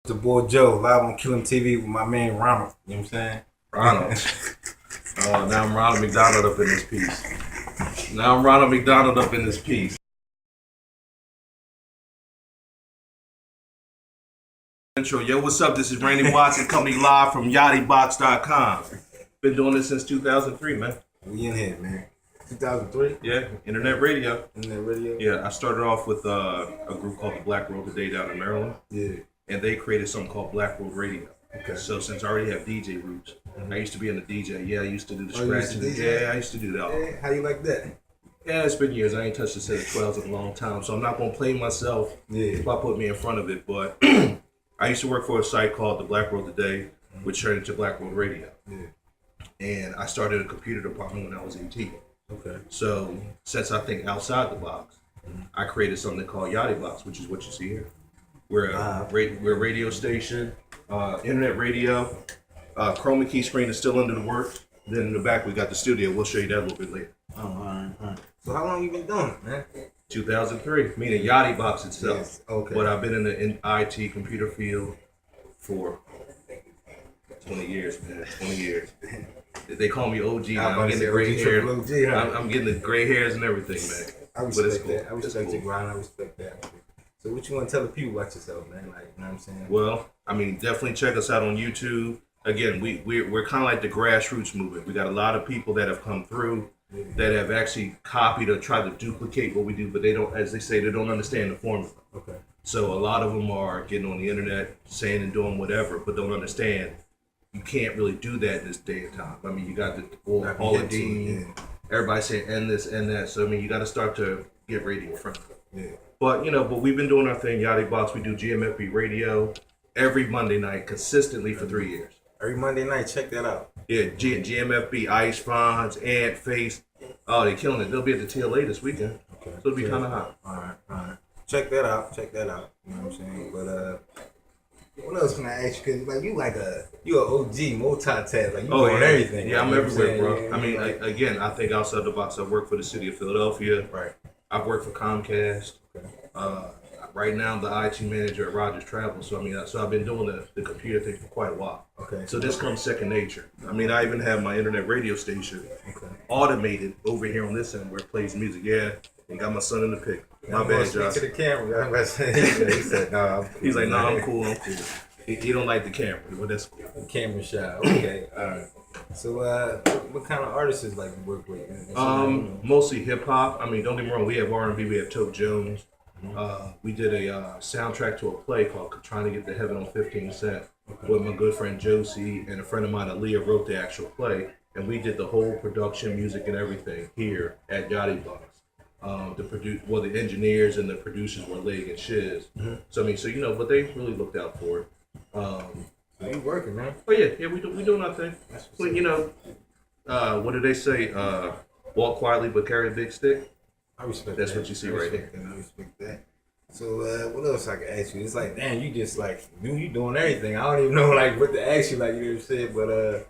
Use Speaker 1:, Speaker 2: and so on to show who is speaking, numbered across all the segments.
Speaker 1: The boy Joe, live on Kill 'Em TV with my man Ronald. You know what I'm saying?
Speaker 2: Ronald. Oh, now I'm Ronald McDonald up in this piece. Now I'm Ronald McDonald up in this piece. Intro. Yo, what's up? This is Randy Watson coming live from Yadibox.com. Been doing this since 2003, man.
Speaker 1: We in here, man. 2003?
Speaker 2: Yeah, internet radio.
Speaker 1: Internet radio?
Speaker 2: Yeah, I started off with a group called the Black Road Today down in Maryland.
Speaker 1: Yeah.
Speaker 2: And they created something called Black Road Radio.
Speaker 1: Okay.
Speaker 2: So since I already have DJ roots, I used to be in the DJ. Yeah, I used to do the scratching.
Speaker 1: DJ?
Speaker 2: Yeah, I used to do that.
Speaker 1: Yeah. How you like that?
Speaker 2: Yeah, it's been years. I ain't touched a set of 12s in a long time, so I'm not gonna play myself if I put me in front of it. But I used to work for a site called the Black Road Today, which turned into Black Road Radio.
Speaker 1: Yeah.
Speaker 2: And I started a computer department when I was 18.
Speaker 1: Okay.
Speaker 2: So since I think outside the box, I created something called Yadibox, which is what you see here. We're a radio station, internet radio. Chroma key screen is still under the works. Then in the back we got the studio. We'll show you that a little bit later.
Speaker 1: Oh, all right. So how long you been doing it, man?
Speaker 2: 2003, meaning Yadibox itself.
Speaker 1: Yes. Okay.
Speaker 2: But I've been in the IT computer field for 20 years, man. 20 years. They call me OG now. I'm getting the gray hair. I'm getting the gray hairs and everything, man.
Speaker 1: I respect that. I respect your grind. I respect that. So what you want to tell the people about yourself, man? Like, you know what I'm saying?
Speaker 2: Well, I mean, definitely check us out on YouTube. Again, we're kind of like the grassroots movement. We got a lot of people that have come through that have actually copied or tried to duplicate what we do, but they don't, as they say, they don't understand the formula.
Speaker 1: Okay.
Speaker 2: So a lot of them are getting on the internet, saying and doing whatever, but don't understand you can't really do that in this day and time. I mean, you got all the dean, everybody saying and this and that. So I mean, you got to start to get radio friendly.
Speaker 1: Yeah.
Speaker 2: But we've been doing our thing, Yadibox. We do GMFB radio every Monday night consistently for 3 years.
Speaker 1: Every Monday night, check that out.
Speaker 2: Yeah, GMFB, Ice Fonz, Ant Face. Oh, they killing it. They'll be at the TLA this weekend. Okay. So it'll be kind of hot.
Speaker 1: All right. Check that out. You know what I'm saying? But what else can I ask you? Cause like you're an OG, multitask. Like you doing everything.
Speaker 2: Yeah, I'm everywhere, bro. I mean,
Speaker 1: like,
Speaker 2: again, I think outside the box. I work for the city of Philadelphia.
Speaker 1: Right.
Speaker 2: I've worked for Comcast.
Speaker 1: Okay.
Speaker 2: Right now, I'm the IT manager at Rogers Travel. So I mean, I've been doing the computer thing for quite a while.
Speaker 1: Okay.
Speaker 2: So this comes second nature. I mean, I even have my internet radio station automated over here on this end where it plays music. Yeah, and got my son in the pic. My bad, Josh.
Speaker 1: To the camera. He said, "No."
Speaker 2: He's like, "No, I'm cool. He don't like the camera, but that's cool.
Speaker 1: The camera shy. Okay. All right. So, what kind of artists like you work with?
Speaker 2: Mostly hip hop. I mean, don't get me wrong. We have R&B. We have Toke Jones. We did a soundtrack to a play called "Trying to Get to Heaven" on 15 Cent with my good friend Josie and a friend of mine, Aaliyah, wrote the actual play, and we did the whole production, music, and everything here at Yadibox. The engineers and the producers were Leg and Shiz. So I mean, but they really looked out for it.
Speaker 1: You working, man?
Speaker 2: Oh yeah, we doing our thing. But what do they say? Walk quietly but carry a big stick.
Speaker 1: I respect
Speaker 2: That's
Speaker 1: that.
Speaker 2: what you see right here.
Speaker 1: I respect that. So what else I can ask you? It's like, damn, you just like you doing everything. I don't even know like what to ask you, like you just said. But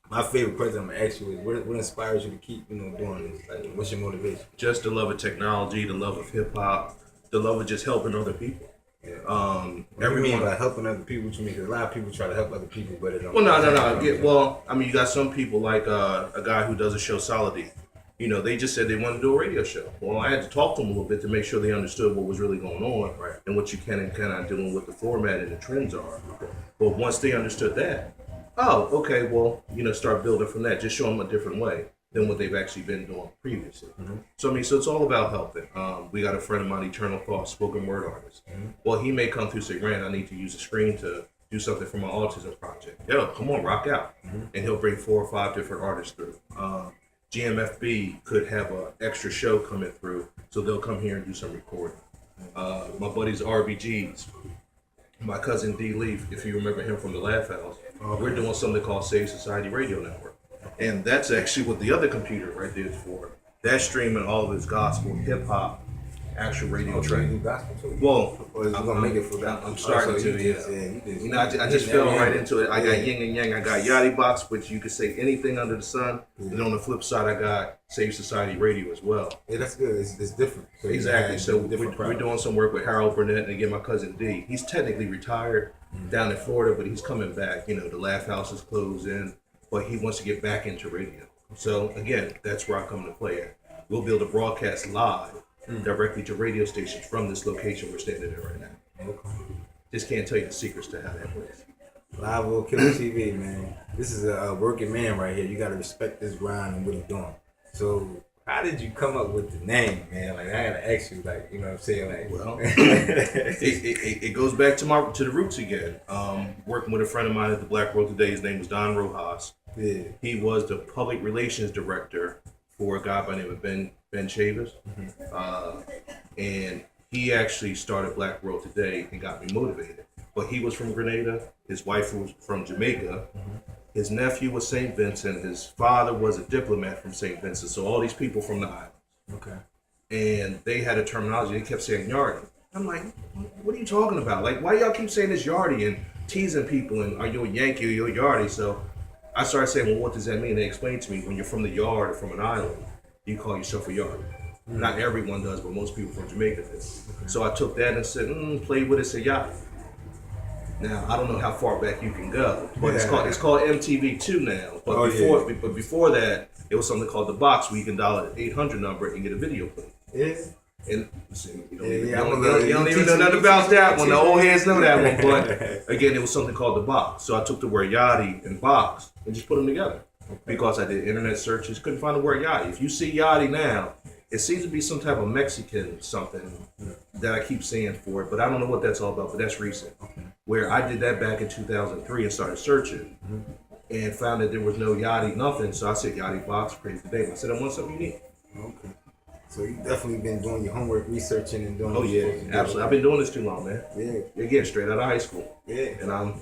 Speaker 1: my favorite question I'm gonna ask you is what inspires you to keep doing this? Like, what's your motivation?
Speaker 2: Just the love of technology, the love of hip hop, the love of just helping other people.
Speaker 1: Yeah. What do you mean by helping other people? What you mean? Because a lot of people try to help other people, but it don't.
Speaker 2: Well, no. Yeah, well, I mean, you got some people like a guy who does a show, Solidity. They just said they wanted to do a radio show. Well, I had to talk to them a little bit to make sure they understood what was really going on, and what you can and cannot do and what the format and the trends are. But once they understood that, okay, well, start building from that. Just show them a different way than what they've actually been doing previously. So it's all about helping. We got a friend of mine, Eternal Thought, spoken word artist. Well, he may come through and say, Rand, I need to use a screen to do something for my autism project. Yo, come on, rock out. And he'll bring 4 or 5 different artists through. GMFB could have an extra show coming through, so they'll come here and do some recording. My buddies RBGs, my cousin D Leaf, if you remember him from the Laugh House, we're doing something called Save Society Radio Network. And that's actually what the other computer right there is for. That's streaming all of his gospel, hip hop, actual radio track. Well, I'm gonna make it for that. I'm starting to. I just fell right into it. I got yin and yang. I got Yadibox, which you could say anything under the sun. And on the flip side, I got Save Society Radio as well.
Speaker 1: Yeah, that's good. It's different.
Speaker 2: So exactly. So we're doing some work with Harold Burnett and again my cousin D. He's technically retired, down in Florida, but he's coming back. You know, the Laugh House is closing, but he wants to get back into radio. So again, that's where I come to play at. We'll be able to broadcast live directly to radio stations from this location we're standing in right now.
Speaker 1: Okay.
Speaker 2: Just can't tell you the secrets to how that works.
Speaker 1: Live will kill TV, man. This is a working man right here. You got to respect this grind and what he's doing. So, how did you come up with the name, man? Like, I gotta ask you, like, you know what I'm saying? Like,
Speaker 2: well, it goes back to the roots again. Working with a friend of mine at the Black World Today, his name was Don Rojas.
Speaker 1: Yeah.
Speaker 2: He was the public relations director for a guy by the name of Ben Chavis. And he actually started Black World Today and got me motivated. But he was from Grenada. His wife was from Jamaica. His nephew was St. Vincent. His father was a diplomat from St. Vincent. So all these people from the island.
Speaker 1: Okay.
Speaker 2: And they had a terminology. They kept saying Yardie. I'm like, what are you talking about? Like, why y'all keep saying this Yardie and teasing people? And are you a Yankee or you're a Yardie? So I started saying, well, what does that mean? They explained to me, when you're from the yard or from an island, you call yourself a Yardie. Not everyone does, but most people from Jamaica do. Okay. So I took that and said, played with it, said Yachty. Now I don't know how far back you can go, but it's called MTV2 now. But before that, it was something called the Box, where you can dial an 800 number and get a video play.
Speaker 1: Yeah.
Speaker 2: And listen, you don't even know nothing about that one. The old heads know that one. But again, it was something called the Box. So I took the word Yachty and Box and just put them together. Because I did internet searches, couldn't find the word Yachty. If you see Yachty now, it seems to be some type of Mexican something that I keep seeing for it, but I don't know what that's all about, but that's recent. Where I did that back in 2003 and started searching and found that there was no Yachty, nothing. So I said Yadibox, praise the day. I said, I want something unique.
Speaker 1: Okay. So you've definitely been doing your homework, researching and doing.
Speaker 2: Oh yeah, absolutely. I've been doing this too long, man.
Speaker 1: Yeah.
Speaker 2: Again, straight out of high school.
Speaker 1: Yeah.
Speaker 2: And I'm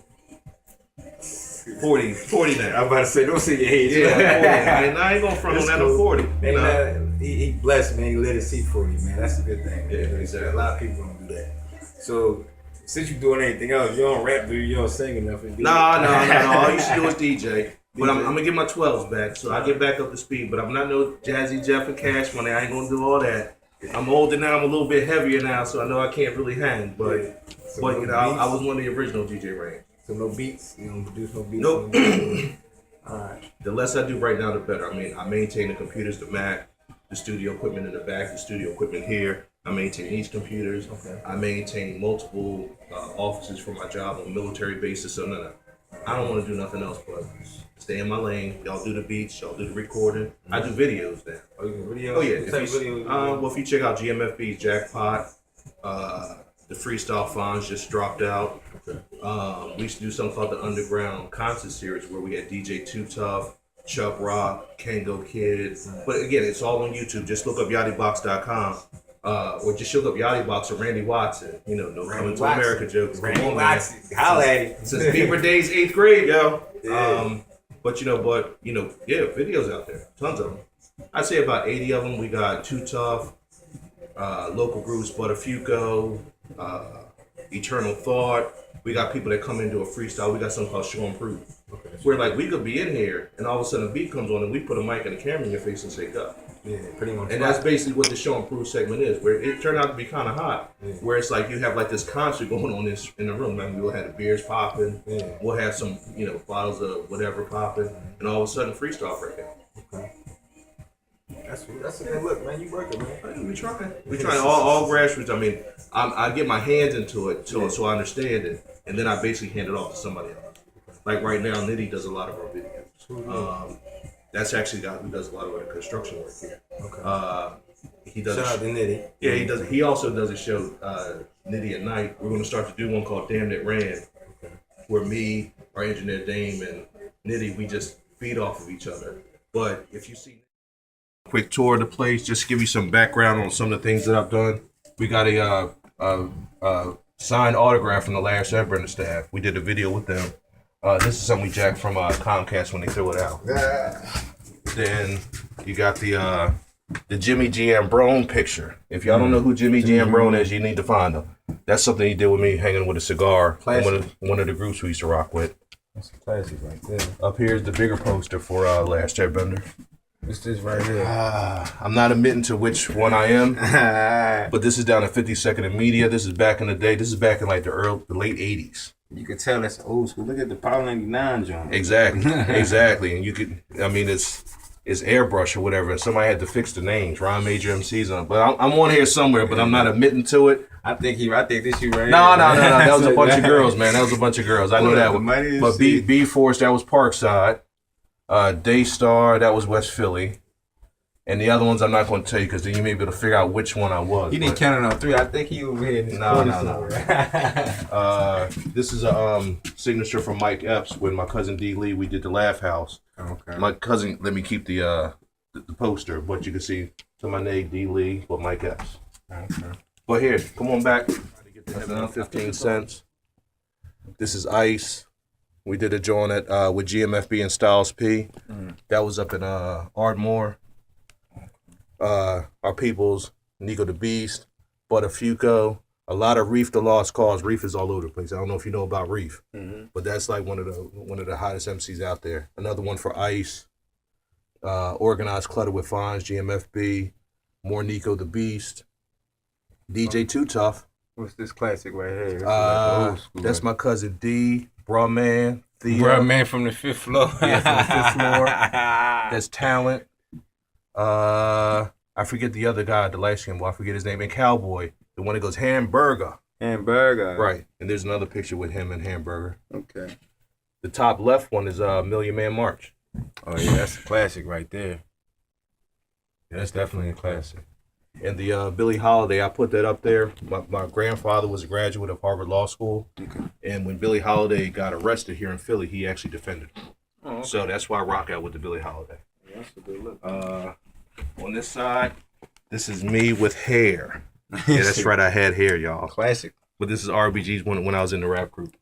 Speaker 2: 40 now.
Speaker 1: I'm about to say, don't say your age.
Speaker 2: Yeah, I ain't gonna front on that. I'm 40. You know?
Speaker 1: He blessed, man. He let us see 40, man. That's a good thing.
Speaker 2: Yeah, exactly.
Speaker 1: A lot of people don't do that. So, since you're doing anything else, you don't rap, do you? You don't sing enough.
Speaker 2: No. All you should do is DJ. But I'm gonna get my 12s back, so I get back up to speed. But I'm not no Jazzy Jeff and Cash Money. I ain't gonna do all that. I'm older now. I'm a little bit heavier now, so I know I can't really hang. But you know, I was one of the original DJ Rain.
Speaker 1: So no beats. You don't produce no beats.
Speaker 2: Nope.
Speaker 1: All right.
Speaker 2: The less I do right now, the better. I mean, I maintain the computers, the Mac, the studio equipment in the back, the studio equipment here. I maintain these computers. Okay. I maintain multiple offices for my job on a military basis. So no. I don't want to do nothing else but stay in my lane. Y'all do the beats, y'all do the recording. I do videos now.
Speaker 1: Oh, you do videos?
Speaker 2: Oh yeah. Well, if you check out GMFB's Jackpot, the Freestyle Fonz just dropped out. Okay. We used to do something called the Underground Concert Series, where we had DJ Too Tough, Chuck Rock, Kango Kid. But again, it's all on YouTube. Just look up Yadibox.com. Or just look up Yadibox or Randy Watson. You know, no Coming to America jokes.
Speaker 1: Randy Watson. Holla at him.
Speaker 2: Since Beaver Days, 8th grade, yo. Yeah. But videos out there. Tons of them. I'd say about 80 of them. We got Too Tough, local groups, Butterfuco, Eternal Thought. We got people that come into a freestyle. We got something called Show and Prove. Okay. Where like we could be in here and all of a sudden a beat comes on and we put a mic and a camera in your face and say go.
Speaker 1: Yeah, pretty much.
Speaker 2: And that's basically what the Show and Prove segment is, where it turned out to be kind of hot. Yeah. Where it's like you have like this concert going on in the room. Like we'll have the beers popping. Yeah. We'll have some, bottles of whatever popping, and all of a sudden freestyle breaking.
Speaker 1: Okay. That's a good look, man. You working, man.
Speaker 2: We trying. We trying all grassroots. I mean, I get my hands into it so I understand it, and then I basically hand it off to somebody else. Like right now, Nitty does a lot of our videos. That's actually the guy who does a lot of our construction work here. Okay. He does. Shout out to Nitty. Yeah, he does. He also does a show, Nitty at Night. We're going to start to do one called Damn It Ran, where me, our engineer Dame, and Nitty, we just feed off of each other. But if you see quick tour of the place, just to give you some background on some of the things that I've done. We got a signed autograph from the last Airbender staff. We did a video with them. This is something we jacked from Comcast when they threw it out. Then you got the Jimmy G. Ambrone picture. If y'all don't know who Jimmy G. Ambrone is, you need to find him. That's something he did with me hanging with a cigar. One of the groups we used to rock with.
Speaker 1: That's a classic right there.
Speaker 2: Up here is the bigger poster for Last Airbender.
Speaker 1: It's this right here.
Speaker 2: I'm not admitting to which one I am, but this is down at 52nd and Media. This is back in the day. This is back in like the late 80s.
Speaker 1: You can tell that's old school. Look at the Power 99 joint.
Speaker 2: Exactly. And you could, I mean, it's airbrush or whatever. And somebody had to fix the names. Ron Major MCs on it. But I'm on here somewhere, but I'm not admitting to it.
Speaker 1: I think this you right.
Speaker 2: No. That was a bunch of girls, man. That was a bunch of girls. I know that one. But B Force, that was Parkside. Daystar, that was West Philly. And the other ones I'm not going to tell you because then you may be able to figure out which one I was.
Speaker 1: You didn't count it on 3. I think he over here.
Speaker 2: No. This is a signature from Mike Epps with my cousin D. Lee. We did the Laugh House.
Speaker 1: Okay.
Speaker 2: My cousin let me keep the poster, but you can see to my name D. Lee with Mike Epps.
Speaker 1: Okay.
Speaker 2: But here, come on back. 15 cents. This is Ice. We did a joint at with GMFB and Styles P. That was up in Ardmore. Our peoples, Nico the Beast, Butterfuco, a lot of Reef the Lost Cause. Reef is all over the place. I don't know if you know about Reef, but that's like one of the hottest MCs out there. Another one for Ice, Organized Clutter with Fonz, GMFB, more Nico the Beast, DJ Too Tough.
Speaker 1: What's this classic right here? Like
Speaker 2: that's my cousin D, Bra Man, Theo.
Speaker 1: Bra Man from the 5th floor.
Speaker 2: Yeah, from the 5th floor. That's Talent. I forget the other guy, the light skin boy. I forget his name. And Cowboy, the one that goes Hamburger. Right. And there's another picture with him and Hamburger.
Speaker 1: Okay.
Speaker 2: The top left one is Million Man March.
Speaker 1: Oh yeah, that's a classic right there. Yeah, that's definitely a classic.
Speaker 2: And the Billie Holiday, I put that up there. My grandfather was a graduate of Harvard Law School.
Speaker 1: Okay.
Speaker 2: And when Billie Holiday got arrested here in Philly, he actually defended her. Oh, okay. So that's why I rock out with the Billie Holiday.
Speaker 1: Yeah, that's a good look.
Speaker 2: On this side, this is me with hair. Yeah, that's right. I had hair, y'all.
Speaker 1: Classic.
Speaker 2: But this is RBG's when I was in the rap group.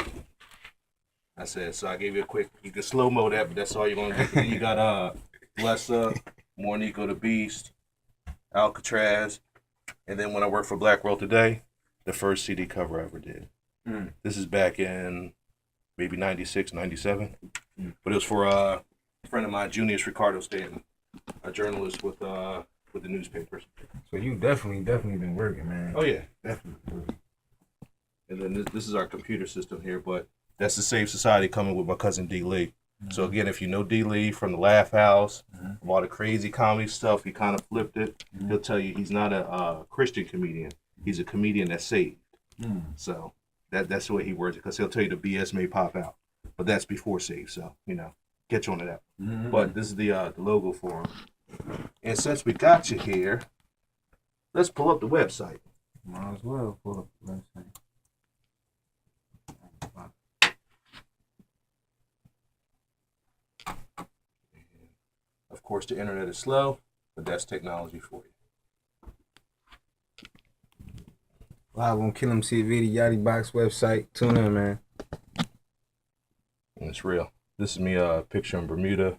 Speaker 2: I said, so I gave you a quick, you can slow-mo that, but that's all you're going to get. Then you got Bless Up, more Nico the Beast, Alcatraz, and then when I worked for Black World Today, the first CD cover I ever did. This is back in maybe 96, 97. But it was for a friend of mine, Junius Ricardo Stanton, a journalist with the newspapers.
Speaker 1: So you definitely been working, man.
Speaker 2: Oh yeah, definitely. And then this is our computer system here, but that's the Save Society coming with my cousin D. Lee. So again, if you know D. Lee from the Laugh House, from all the crazy comedy stuff, he kind of flipped it. He'll tell you he's not a Christian comedian. He's a comedian that's saved. So that's the way he words it, because he'll tell you the BS may pop out, but that's before saved. So get you on to that. But this is the logo for him. And since we got you here, let's pull up the website.
Speaker 1: Might as well pull up the website.
Speaker 2: Of course, the internet is slow, but that's technology for you.
Speaker 1: Live on Kill 'Em TV, the Yadibox website. Tune in, man.
Speaker 2: And it's real. This is me, a picture in Bermuda.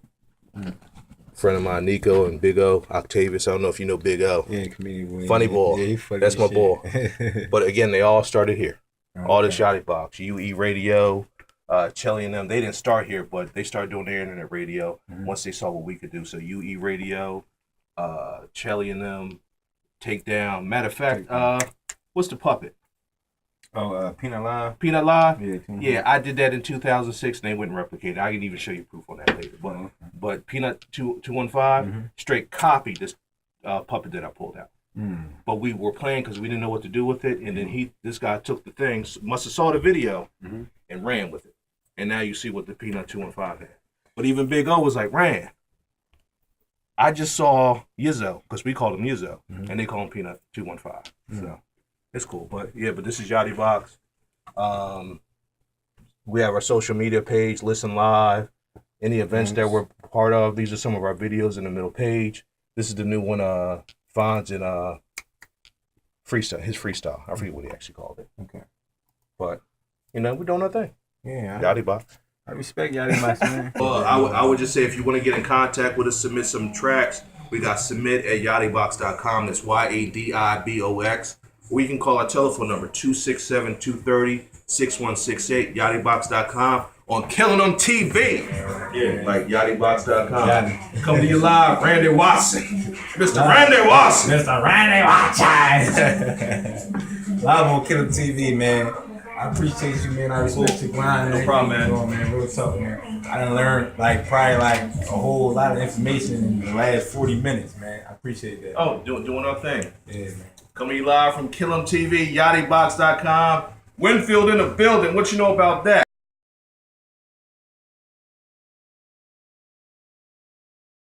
Speaker 2: Friend of mine, Nico and Big O, Octavius. I don't know if you know Big O.
Speaker 1: Yeah, comedian.
Speaker 2: Funny ball.
Speaker 1: Yeah, funny.
Speaker 2: That's my
Speaker 1: shit.
Speaker 2: ball. But again, they all started here.
Speaker 1: Okay.
Speaker 2: All this Yadibox, UE Radio, Chelly and them. They didn't start here, but they started doing their internet radio once they saw what we could do. So UE Radio, Chelly and them, Takedown. Matter of fact, what's the puppet?
Speaker 1: Oh, PeanutLive.
Speaker 2: PeanutLive?
Speaker 1: Yeah,
Speaker 2: I did that in 2006 and they wouldn't replicate it. I can even show you proof on that later. But Peanut215 straight copied this puppet that I pulled out. But we were playing because we didn't know what to do with it. And then this guy took the thing, must have saw the video and ran with it. And now you see what the Peanut215 had. But even Big O was like, Ran, I just saw Yizzo, because we called him Yizzo, and they call him Peanut215. So it's cool. But this is Yadibox. We have our social media page, listen live, any events that we're part of. These are some of our videos in the middle page. This is the new one, Fonz and freestyle, his freestyle. I forget what he actually called it.
Speaker 1: Okay.
Speaker 2: But, we're doing our thing.
Speaker 1: Yeah.
Speaker 2: Yadibox.
Speaker 1: I respect Yadibox, man.
Speaker 2: Well, I would just say if you want to get in contact with us, submit some tracks. We got submit@yadibox.com. That's YADIBOX. Or you can call our telephone number 267-230-6168. Yadibox.com on Killing Them TV. Yeah, like Yadibox.com. Come to you live, Randy Watson. Mr. Randy Watson.
Speaker 1: Mr. Randy Watson. Live on Kill 'Em TV, man. I appreciate you, man. I respect your grind.
Speaker 2: No problem, man.
Speaker 1: Man. Real talk, man. I done learned probably a whole lot of information in the last 40 minutes, man. I appreciate that.
Speaker 2: Oh, doing our thing.
Speaker 1: Yeah, man.
Speaker 2: Coming live from Kill 'em TV, Yadibox.com. Winfield in the building. What you know about that?